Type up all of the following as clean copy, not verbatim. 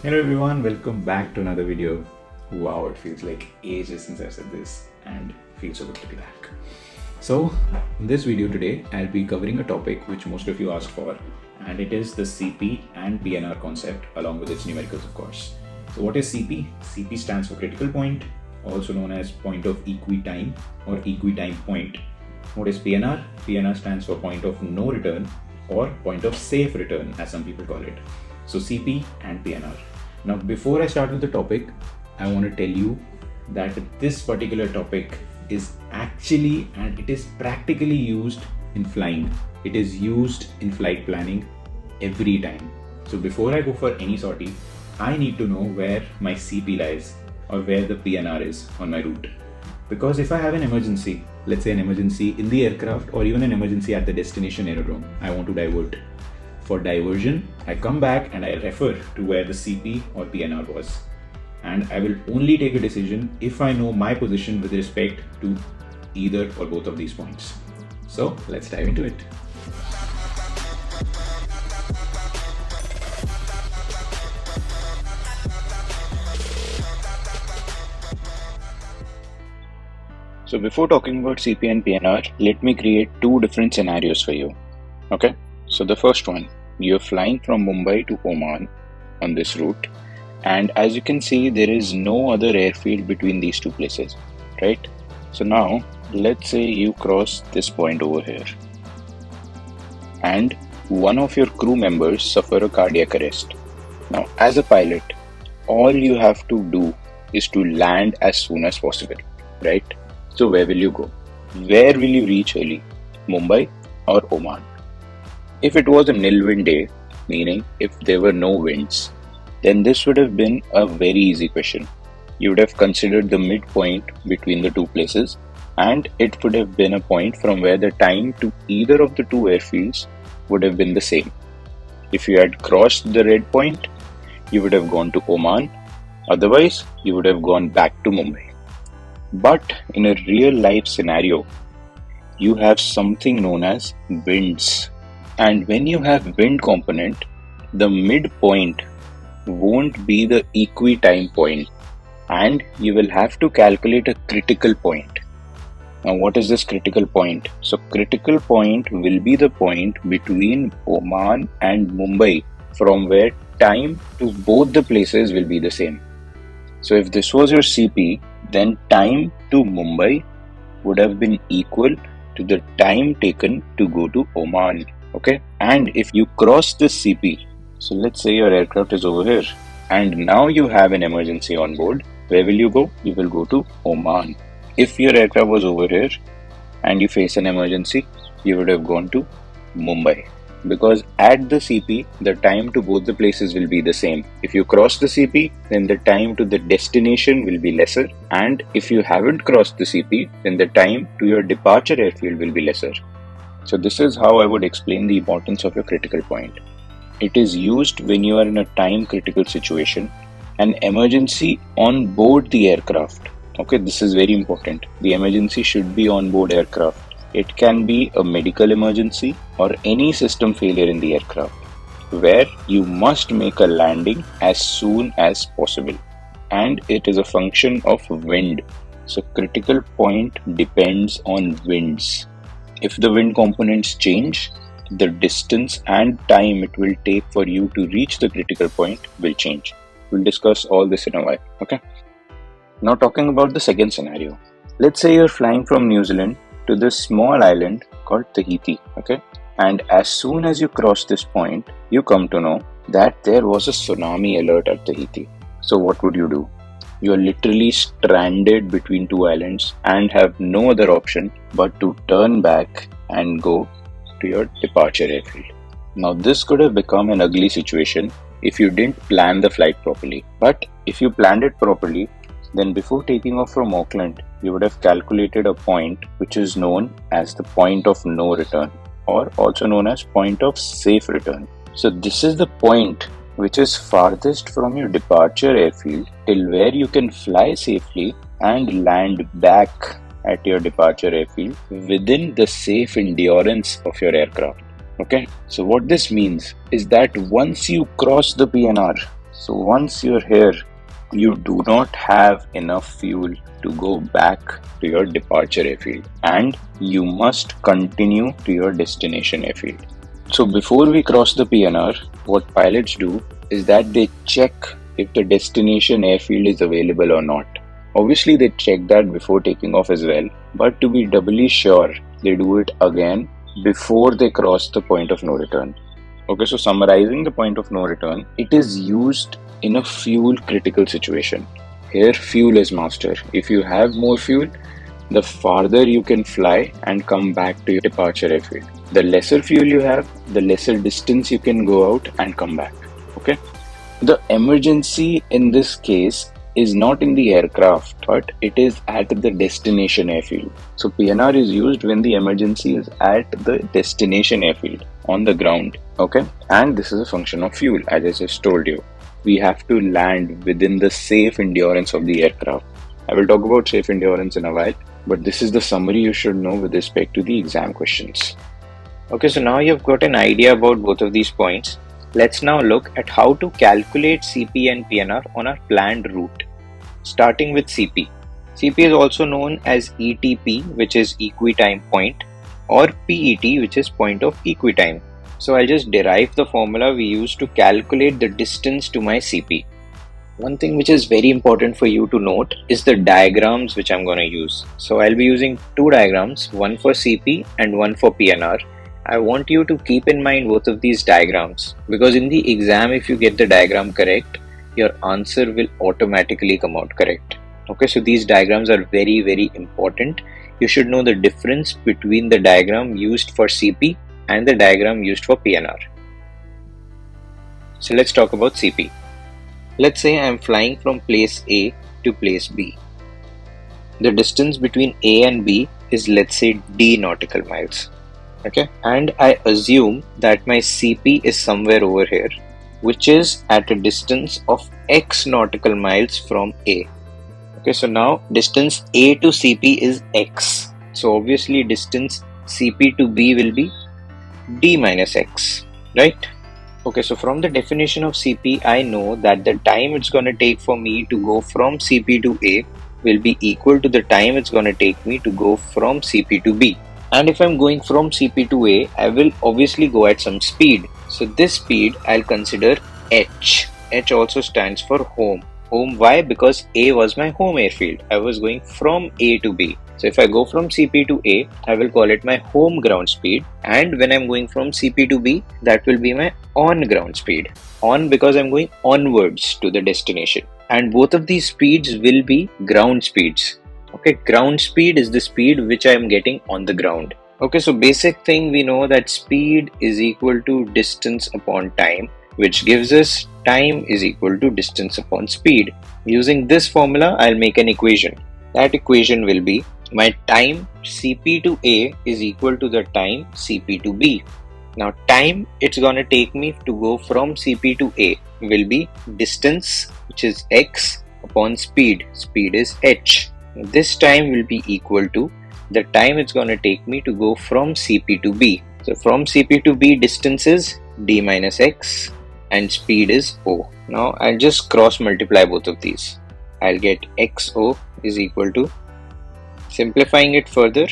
Hello everyone, welcome back to another video. Wow, it feels like ages since I said this and it feels so good to be back. So in this video today, I'll be covering a topic which most of you asked for, and it is the CP and PNR concept along with its numericals, of course. So what is CP? CP stands for critical point, also known as point of Equi-Time or Equi-Time Point. What is PNR? PNR stands for point of no return or point of safe return, as some people call it. So CP and PNR. Now before I start with the topic, I want to tell you that this particular topic is actually and it is practically used in flying. It is used in flight planning every time. So before I go for any sortie, I need to know where my CP lies or where the PNR is on my route. Because if I have an emergency, let's say an emergency in the aircraft or even an emergency at the destination aerodrome, I want to divert. For diversion, I come back and I refer to where the CP or PNR was. And I will only take a decision if I know my position with respect to either or both of these points. So let's dive into it. So before talking about CP and PNR, let me create two different scenarios for you. Okay? So the first one, you're flying from Mumbai to Oman on this route, and as you can see, there is no other airfield between these two places, right? So now, let's say you cross this point over here, and one of your crew members suffer a cardiac arrest. Now, as a pilot, all you have to do is to land as soon as possible, right? So where will you go? Where will you reach early? Mumbai or Oman? If it was a nil wind day, meaning if there were no winds, then this would have been a very easy question. You would have considered the midpoint between the two places, and it would have been a point from where the time to either of the two airfields would have been the same. If you had crossed the red point, you would have gone to Oman, otherwise you would have gone back to Mumbai. But in a real life scenario, you have something known as winds. And when you have wind component, the midpoint won't be the Equi-Time point, and you will have to calculate a critical point. Now what is this critical point? So critical point will be the point between Oman and Mumbai from where time to both the places will be the same. So if this was your CP, then time to Mumbai would have been equal to the time taken to go to Oman. Okay, and if you cross this CP, so let's say your aircraft is over here and now you have an emergency on board, where will you go? You will go to Oman. If your aircraft was over here and you face an emergency, you would have gone to Mumbai. Because at the CP, the time to both the places will be the same. If you cross the CP, then the time to the destination will be lesser, and if you haven't crossed the CP, then the time to your departure airfield will be lesser. So this is how I would explain the importance of your critical point. It is used when you are in a time critical situation, an emergency on board the aircraft. Okay, this is very important. The emergency should be on board aircraft. It can be a medical emergency or any system failure in the aircraft, where you must make a landing as soon as possible. And it is a function of wind. So critical point depends on winds. If the wind components change, the distance and time it will take for you to reach the critical point will change. We'll discuss all this in a while, okay? Now talking about the second scenario. Let's say you're flying from New Zealand to this small island called Tahiti, okay? And as soon as you cross this point, you come to know that there was a tsunami alert at Tahiti. So what would you do? You are literally stranded between two islands and have no other option but to turn back and go to your departure airfield. Now this could have become an ugly situation if you didn't plan the flight properly. But if you planned it properly, then before taking off from Auckland, you would have calculated a point which is known as the point of no return, or also known as point of safe return. So this is the point which is farthest from your departure airfield till where you can fly safely and land back at your departure airfield within the safe endurance of your aircraft. Okay, so what this means is that once you cross the PNR, So once you're here, you do not have enough fuel to go back to your departure airfield, and you must continue to your destination airfield. So before we cross the PNR, what pilots do is that they check if the destination airfield is available or not. Obviously, they check that before taking off as well, but to be doubly sure, they do it again before they cross the point of no return. Okay, so summarizing the point of no return, it is used in a fuel critical situation. Here, fuel is master. If you have more fuel, the farther you can fly and come back to your departure airfield. The lesser fuel you have, the lesser distance you can go out and come back. Okay. The emergency in this case is not in the aircraft, but it is at the destination airfield. So PNR is used when the emergency is at the destination airfield on the ground. Okay. And this is a function of fuel, as I just told you. We have to land within the safe endurance of the aircraft. I will talk about safe endurance in a while, but this is the summary you should know with respect to the exam questions. Okay, so now you've got an idea about both of these points. Let's now look at how to calculate CP and PNR on our planned route. Starting with CP. CP is also known as ETP, which is Equi-Time Point, or PET, which is point of EquiTime. So I'll just derive the formula we use to calculate the distance to my CP. One thing which is very important for you to note is the diagrams which I'm going to use. So I'll be using two diagrams, one for CP and one for PNR. I want you to keep in mind both of these diagrams, because in the exam, if you get the diagram correct, your answer will automatically come out correct. Okay, so these diagrams are very, very important. You should know the difference between the diagram used for CP and the diagram used for PNR. So let's talk about CP. Let's say I'm flying from place A to place B. The distance between A and B is, let's say, D nautical miles. Okay, and I assume that my CP is somewhere over here, which is at a distance of X nautical miles from A. Okay, so now distance A to CP is X. So obviously distance CP to B will be D minus X, right? Okay, so from the definition of CP, I know that the time it's going to take for me to go from CP to A will be equal to the time it's going to take me to go from CP to B. And if I'm going from CP to A, I will obviously go at some speed. So this speed I'll consider H. H also stands for home. Home, why? Because A was my home airfield. I was going from A to B. So if I go from CP to A, I will call it my home ground speed. And when I'm going from CP to B, that will be my on ground speed. On because I'm going onwards to the destination. And both of these speeds will be ground speeds. Okay, ground speed is the speed which I am getting on the ground. Okay, so basic thing, we know that speed is equal to distance upon time, which gives us time is equal to distance upon speed. Using this formula, I'll make an equation. That equation will be my time CP to A is equal to the time CP to B. Now time it's gonna take me to go from CP to A will be distance, which is X, upon speed. Speed is H. This time will be equal to the time it's gonna take me to go from CP to B. So from CP to B, distance is D minus X and speed is O. Now I'll just cross multiply both of these. I'll get XO is equal to, simplifying it further,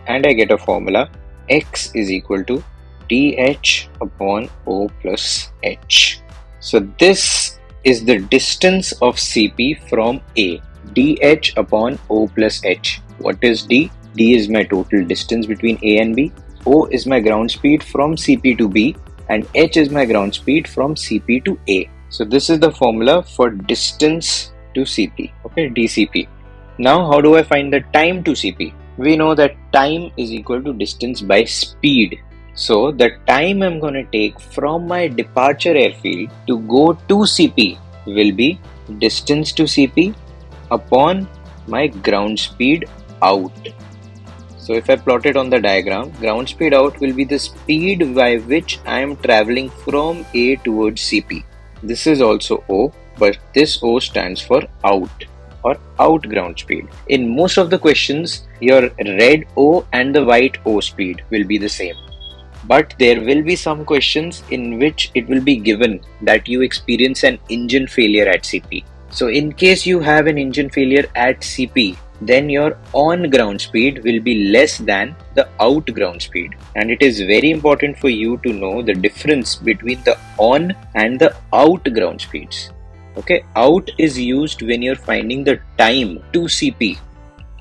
and I get a formula X is equal to DH upon O plus H. So this is the distance of CP from A. DH upon O plus H. What is D? D is my total distance between A and B. O is my ground speed from CP to B. And H is my ground speed from CP to A. So this is the formula for distance to CP. Okay, DCP. Now how do I find the time to CP? We know that time is equal to distance by speed. So the time I'm going to take from my departure airfield to go to CP will be distance to CP upon my ground speed out. So if I plot it on the diagram, ground speed out will be the speed by which I am traveling from A towards CP. This is also O, but this O stands for out or out ground speed. In most of the questions, your red O and the white O speed will be the same. But there will be some questions in which it will be given that you experience an engine failure at CP. So in case you have an engine failure at CP, then your on ground speed will be less than the out ground speed. And it is very important for you to know the difference between the on and the out ground speeds. Okay, out is used when you're finding the time to CP.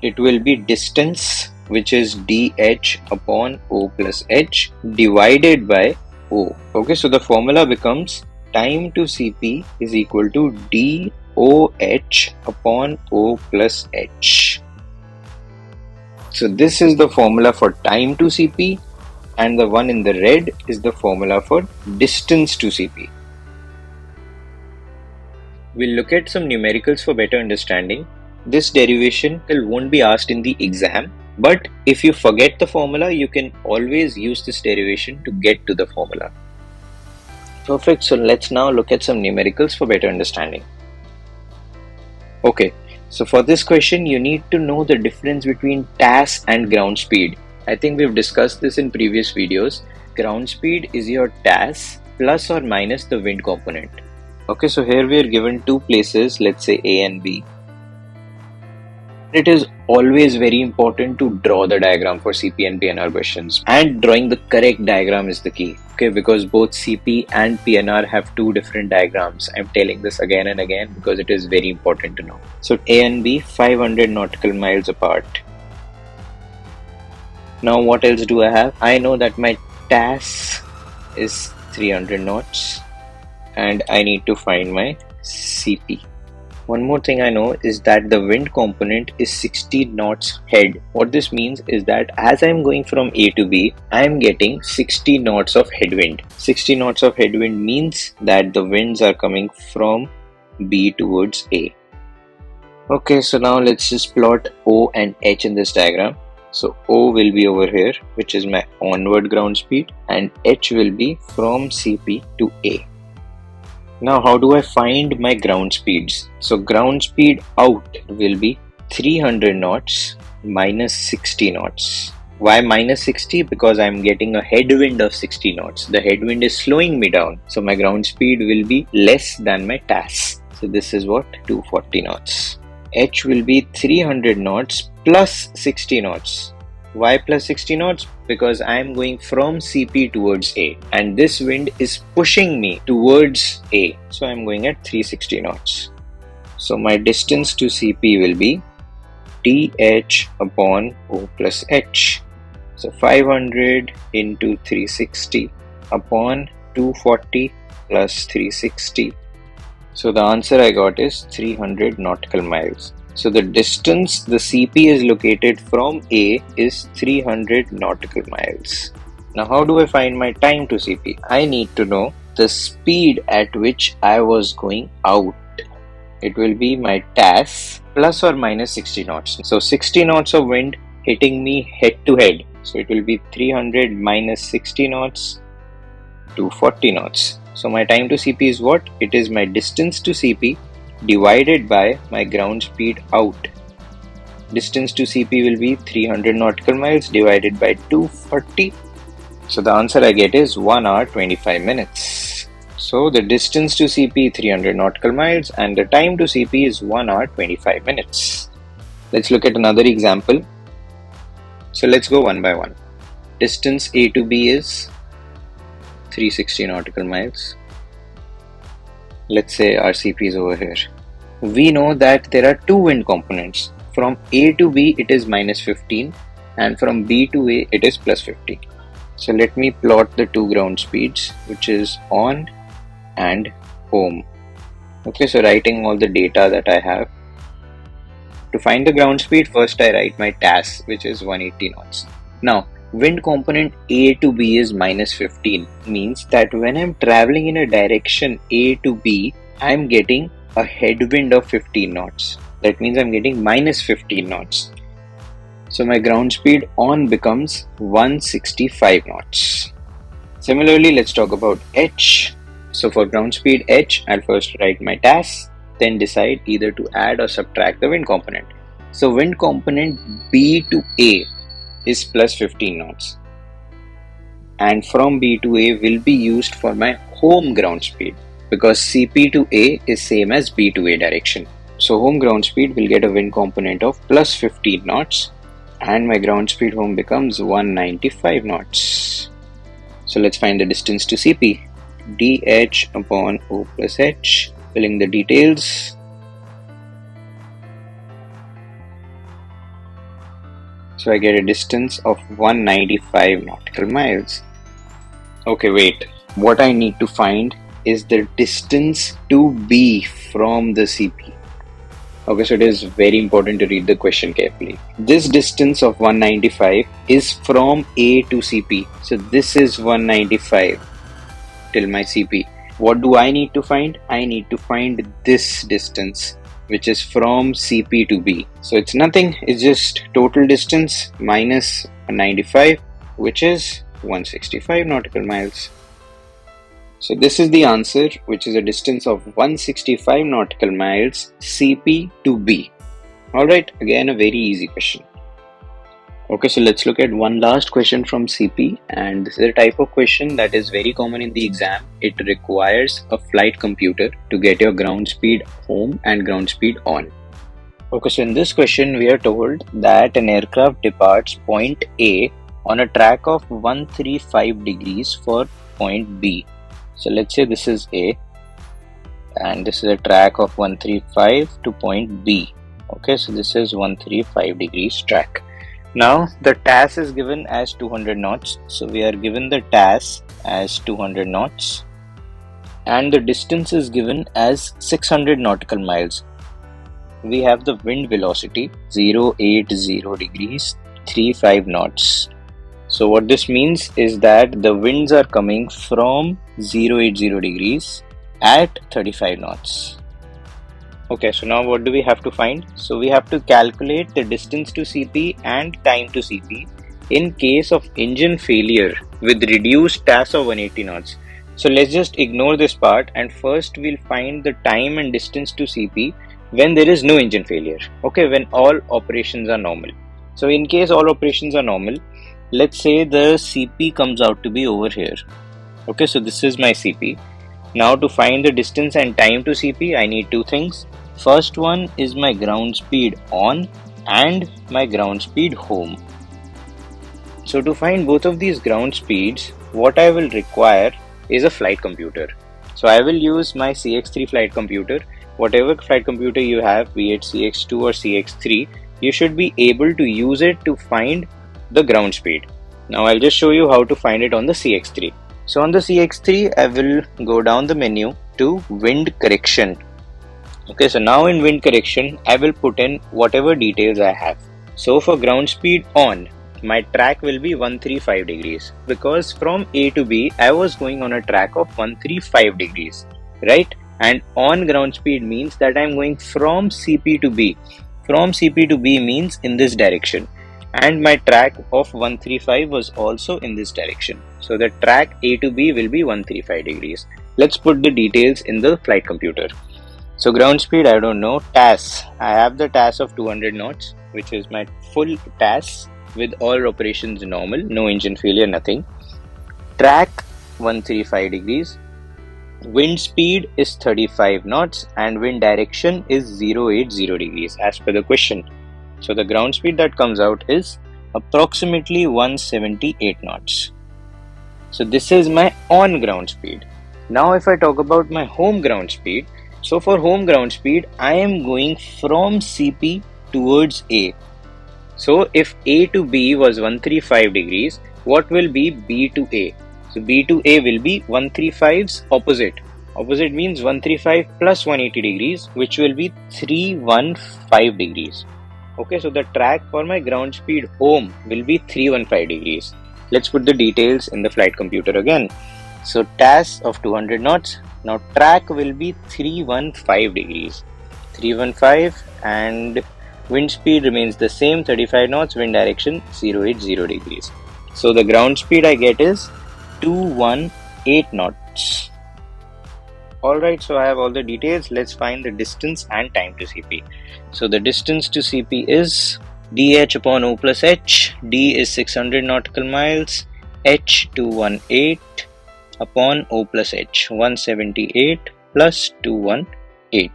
It will be distance, which is dh upon O plus h divided by O. Okay, so the formula becomes time to CP is equal to DOH upon O plus h. So this is the formula for time to CP, and the one in the red is the formula for distance to CP. We'll look at some numericals for better understanding. This derivation won't be asked in the exam, but if you forget the formula, you can always use this derivation to get to the formula. Perfect, so let's now look at some numericals for better understanding. Okay, so for this question, you need to know the difference between TAS and ground speed. I think we've discussed this in previous videos. Ground speed is your TAS plus or minus the wind component. Okay, so here we are given two places, let's say A and B. It is always very important to draw the diagram for CP and PNR questions, and drawing the correct diagram is the key. Okay, because both CP and PNR have two different diagrams. I'm telling this again and again because it is very important to know. So A and B, 500 nautical miles apart. Now what else do I have? I know that my TAS is 300 knots and I need to find my CP. One more thing I know is that the wind component is 60 knots head. What this means is that as I'm going from A to B, I'm getting 60 knots of headwind. 60 knots of headwind means that the winds are coming from B towards A. Okay, so now let's just plot O and H in this diagram. So O will be over here, which is my onward ground speed, and H will be from CP to A. Now how do I find my ground speeds? So ground speed out will be 300 knots minus 60 knots. Why minus 60? Because I'm getting a headwind of 60 knots. The headwind is slowing me down. So my ground speed will be less than my TAS. So this is what? 240 knots. H will be 300 knots plus 60 knots. Why plus 60 knots? Because I am going from CP towards A and this wind is pushing me towards A. So I am going at 360 knots. So my distance to CP will be DH upon O plus H. So 500 into 360 upon 240 plus 360. So the answer I got is 300 nautical miles. So the distance the CP is located from A is 300 nautical miles. Now how do I find my time to CP? I need to know the speed at which I was going out. It will be my TAS plus or minus 60 knots. So 60 knots of wind hitting me head to head. So it will be 300 minus 60 knots, 240 knots. So my time to CP is what? It is my distance to CP divided by my ground speed out. Distance to CP will be 300 nautical miles divided by 240. So the answer I get is 1 hour 25 minutes. So the distance to CP 300 nautical miles and the time to CP is 1 hour 25 minutes. Let's look at another example. So let's go one by one. Distance A to B is 360 nautical miles. Let's say our CP is over here. We know that there are two wind components. From A to B it is minus 15 and from B to A it is plus 15. So let me plot the two ground speeds, which is on and home. Okay, so writing all the data that I have. To find the ground speed, first I write my TAS, which is 180 knots. Now wind component A to B is minus 15, means that when I'm traveling in a direction A to B, I'm getting a headwind of 15 knots. That means I'm getting minus 15 knots. So my ground speed on becomes 165 knots. Similarly, let's talk about H. So for ground speed H, I'll first write my TAS, then decide either to add or subtract the wind component. So wind component B to A is plus 15 knots and from B to A will be used for my home ground speed, because CP to A is same as B to A direction. So home ground speed will get a wind component of plus 15 knots, and my ground speed home becomes 195 knots. So let's find the distance to CP. dH upon O plus H, filling the details. So I get a distance of 195 nautical miles. Okay, wait. What I need to find is the distance to B from the CP. Okay, so it is very important to read the question carefully. This distance of 195 is from A to CP. So this is 195 till my CP. What do I need to find? I need to find this distance, which is from CP to B. So it's nothing, it's just total distance minus 195, which is 165 nautical miles. So this is the answer, which is a distance of 165 nautical miles CP to B. Alright, again a very easy question. Okay, so let's look at one last question from CP, and this is a type of question that is very common in the exam. It requires a flight computer to get your ground speed home and ground speed on. Okay, so in this question we are told that an aircraft departs point A on a track of 135 degrees for point B. So let's say this is A and this is a track of 135 to point B. Okay, so this is 135 degrees track. Now the TAS is given as 200 knots. So we are given the TAS as 200 knots and the distance is given as 600 nautical miles. We have the wind velocity 080 degrees 35 knots. So what this means is that the winds are coming from 080 degrees at 35 knots. Okay, so now what do we have to find? So we have to calculate the distance to CP and time to CP in case of engine failure with reduced TAS of 180 knots. So let's just ignore this part and first we'll find the time and distance to CP when there is no engine failure. Okay, when all operations are normal. So in case all operations are normal, let's say the CP comes out to be over here. Okay, so this is my CP. Now to find the distance and time to CP, I need two things. First one is my ground speed on and my ground speed home. So to find both of these ground speeds, what I will require is a flight computer. So I will use my CX3 flight computer. Whatever flight computer you have, be it CX2 or CX3, you should be able to use it to find the ground speed. Now I'll just show you how to find it on the CX3. So on the CX3, I will go down the menu to wind correction. Okay, so now in wind correction, I will put in whatever details I have. So for ground speed on, my track will be 135 degrees because from A to B, I was going on a track of 135 degrees, right? And on ground speed means that I'm going from CP to B. From CP to B means in this direction. And my track of 135 was also in this direction. So the track A to B will be 135 degrees. Let's put the details in the flight computer. So ground speed, I don't know. TAS, I have the TAS of 200 knots, which is my full TAS with all operations normal, no engine failure, nothing. Track 135 degrees. Wind speed is 35 knots and wind direction is 080 degrees as per the question. So the ground speed that comes out is approximately 178 knots. So this is my on ground speed. Now if I talk about my home ground speed, so for home ground speed, I am going from CP towards A. So if A to B was 135 degrees, what will be B to A? So B to A will be 135's opposite. Opposite means 135 plus 180 degrees, which will be 315 degrees. Okay, so the track for my ground speed home will be 315 degrees. Let's put the details in the flight computer again. So TAS of 200 knots. Now track will be 315 degrees. 315 and wind speed remains the same, 35 knots, wind direction 080 degrees. So the ground speed I get is 218 knots. Alright, so I have all the details. Let's find the distance and time to CP. So the distance to CP is dH upon O plus H. D is 600 nautical miles. H218 upon O plus H, 178 plus 218.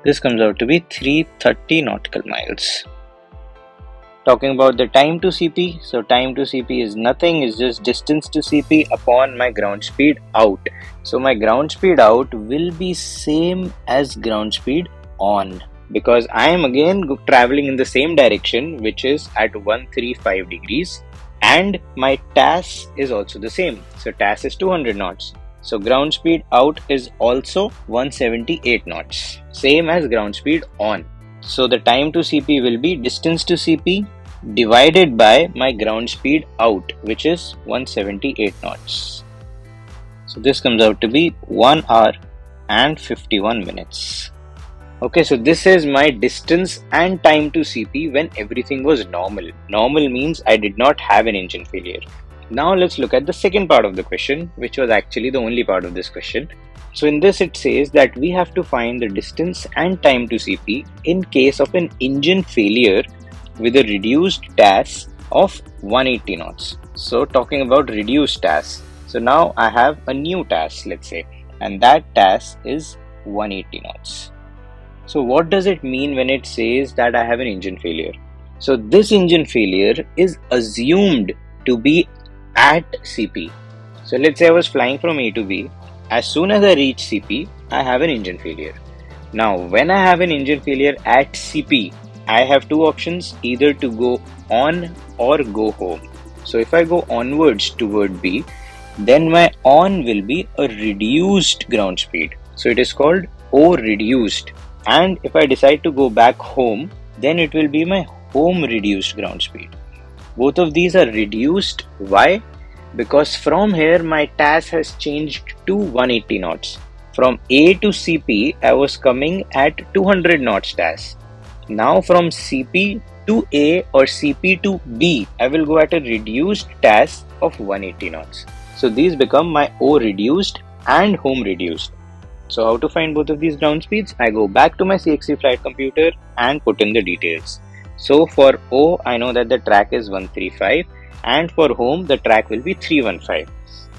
This comes out to be 330 nautical miles. Talking about the time to CP, so time to CP is nothing, it's just distance to CP upon my ground speed out. So my ground speed out will be same as ground speed on, because I am again traveling in the same direction, which is at 135 degrees, and my TAS is also the same. So TAS is 200 knots. So ground speed out is also 178 knots, same as ground speed on. So the time to CP will be distance to CP divided by my ground speed out, which is 178 knots. So this comes out to be 1 hour and 51 minutes. Okay, so this is my distance and time to CP when everything was normal. Normal means I did not have an engine failure. Now let's look at the second part of the question, which was actually the only part of this question. So in this it says that we have to find the distance and time to CP in case of an engine failure with a reduced TAS of 180 knots. So talking about reduced TAS. So now I have a new TAS, let's say, and that TAS is 180 knots. So what does it mean when it says that I have an engine failure? So this engine failure is assumed to be at CP. So let's say I was flying from A to B. As soon as I reach CP, I have an engine failure. Now, when I have an engine failure at CP, I have two options, either to go on or go home. So if I go onwards toward B, then my on will be a reduced ground speed. So it is called O reduced. And if I decide to go back home, then it will be my home reduced ground speed. Both of these are reduced. Why? Because from here my TAS has changed to 180 knots. From A to CP, I was coming at 200 knots TAS. Now from CP to A or CP to B, I will go at a reduced TAS of 180 knots. So these become my O reduced and home reduced. So how to find both of these ground speeds? I go back to my CXC flight computer and put in the details. So for O, I know that the track is 135, and for home, the track will be 315.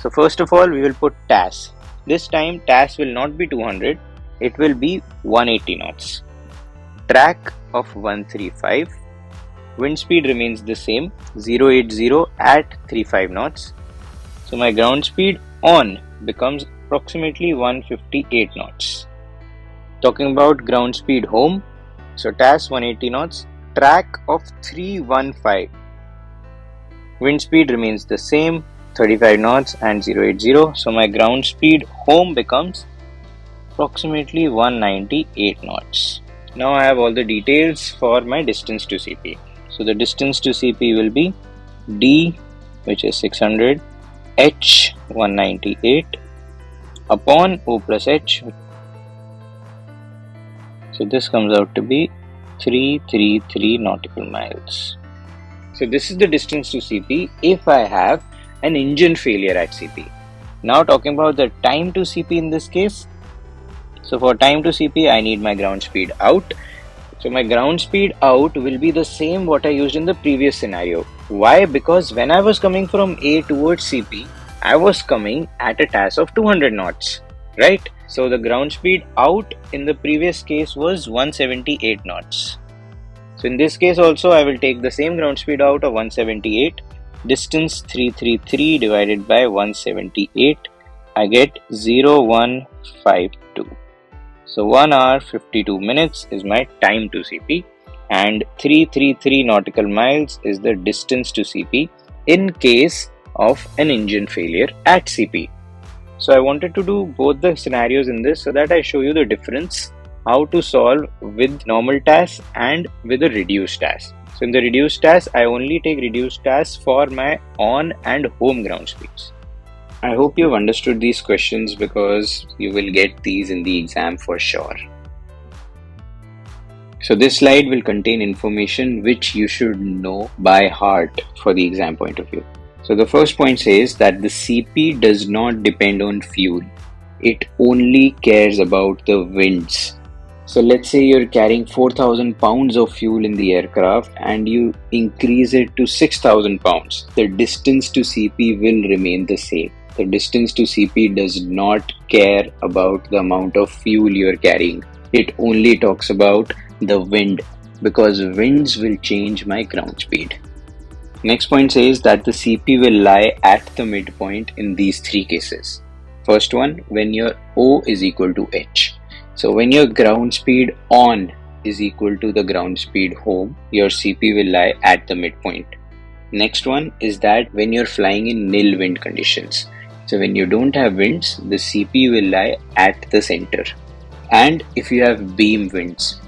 So first of all, we will put TAS. This time, TAS will not be 200, it will be 180 knots. Track of 135. Wind speed remains the same, 080 at 35 knots. So my ground speed on becomes approximately 158 knots. Talking about ground speed home, so TAS 180 knots, track of 315. Wind speed remains the same, 35 knots and 080. So my ground speed home becomes approximately 198 knots. Now I have all the details for my distance to CP. So the distance to CP will be D, which is 600, H 198 upon O plus H. So this comes out to be 333 nautical miles. So this is the distance to CP if I have an engine failure at CP. Now talking about the time to CP in this case. So for time to CP, I need my ground speed out. So my ground speed out will be the same what I used in the previous scenario. Why? Because when I was coming from A towards CP, I was coming at a TAS of 200 knots, right? So the ground speed out in the previous case was 178 knots. So in this case also, I will take the same ground speed out of 178. Distance 333 divided by 178, I get 0152. So 1 hour 52 minutes is my time to CP, and 333 nautical miles is the distance to CP in case of an engine failure at CP. So I wanted to do both the scenarios in this so that I show you the difference, how to solve with normal TAS and with a reduced TAS. So in the reduced TAS, I only take reduced TAS for my on and home ground speeds. I hope you've understood these questions because you will get these in the exam for sure. So this slide will contain information which you should know by heart for the exam point of view. So the first point says that the CP does not depend on fuel. It only cares about the winds. So let's say you're carrying 4,000 pounds of fuel in the aircraft and you increase it to 6,000 pounds. The distance to CP will remain the same. The distance to CP does not care about the amount of fuel you're carrying. It only talks about the wind, because winds will change my ground speed. Next point says that the CP will lie at the midpoint in these three cases. First one, when your O is equal to H. So when your ground speed on is equal to the ground speed home, your CP will lie at the midpoint. Next one is that when you're flying in nil wind conditions. So when you don't have winds, the CP will lie at the center. And if you have beam winds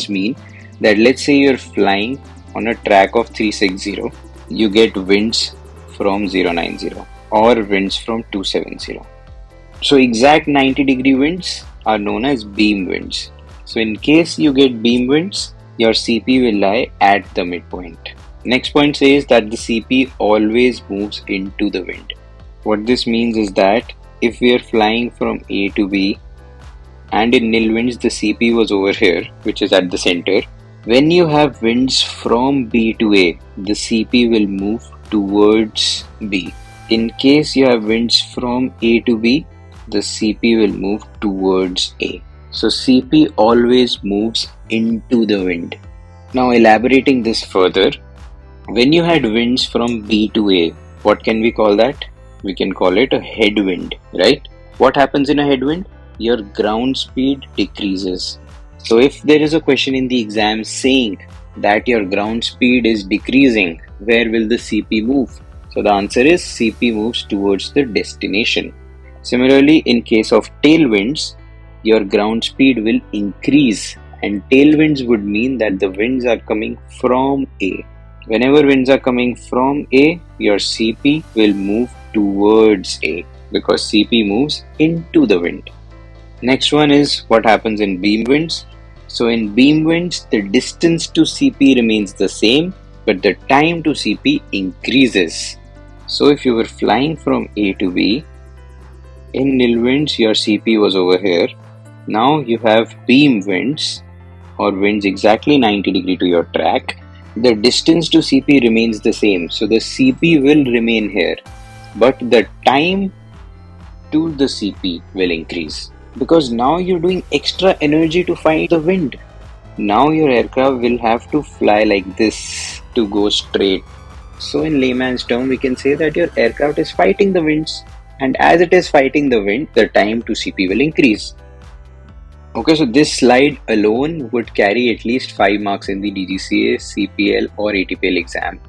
mean that let's say you're flying on a track of 360, you get winds from 090 or winds from 270. So exact 90-degree winds are known as beam winds. So in case you get beam winds, your CP will lie at the midpoint. Next point says that the CP always moves into the wind. What this means is that if we are flying from A to B and in nil winds the CP was over here, which is at the center, when you have winds from B to A, the CP will move towards B. In case you have winds from A to B, the CP will move towards A. So CP always moves into the wind. Now elaborating this further, when you had winds from B to A, what can we call that? We can call it a headwind, right? What happens in a headwind? Your ground speed decreases. So if there is a question in the exam saying that your ground speed is decreasing, where will the CP move? So the answer is CP moves towards the destination. Similarly, in case of tailwinds, your ground speed will increase, and tailwinds would mean that the winds are coming from A. Whenever winds are coming from A, your CP will move towards A because CP moves into the wind. Next one is what happens in beam winds. So in beam winds, the distance to CP remains the same, but the time to CP increases. So if you were flying from A to B, in nil winds your CP was over here. Now you have beam winds or winds exactly 90 degree to your track. The distance to CP remains the same, so the CP will remain here, but the time to the CP will increase because now you're doing extra energy to fight the wind. Now your aircraft will have to fly like this to go straight. So in layman's term, we can say that your aircraft is fighting the winds, and as it is fighting the wind, the time to CP will increase. Okay, so this slide alone would carry at least 5 marks in the DGCA, CPL or ATPL exam.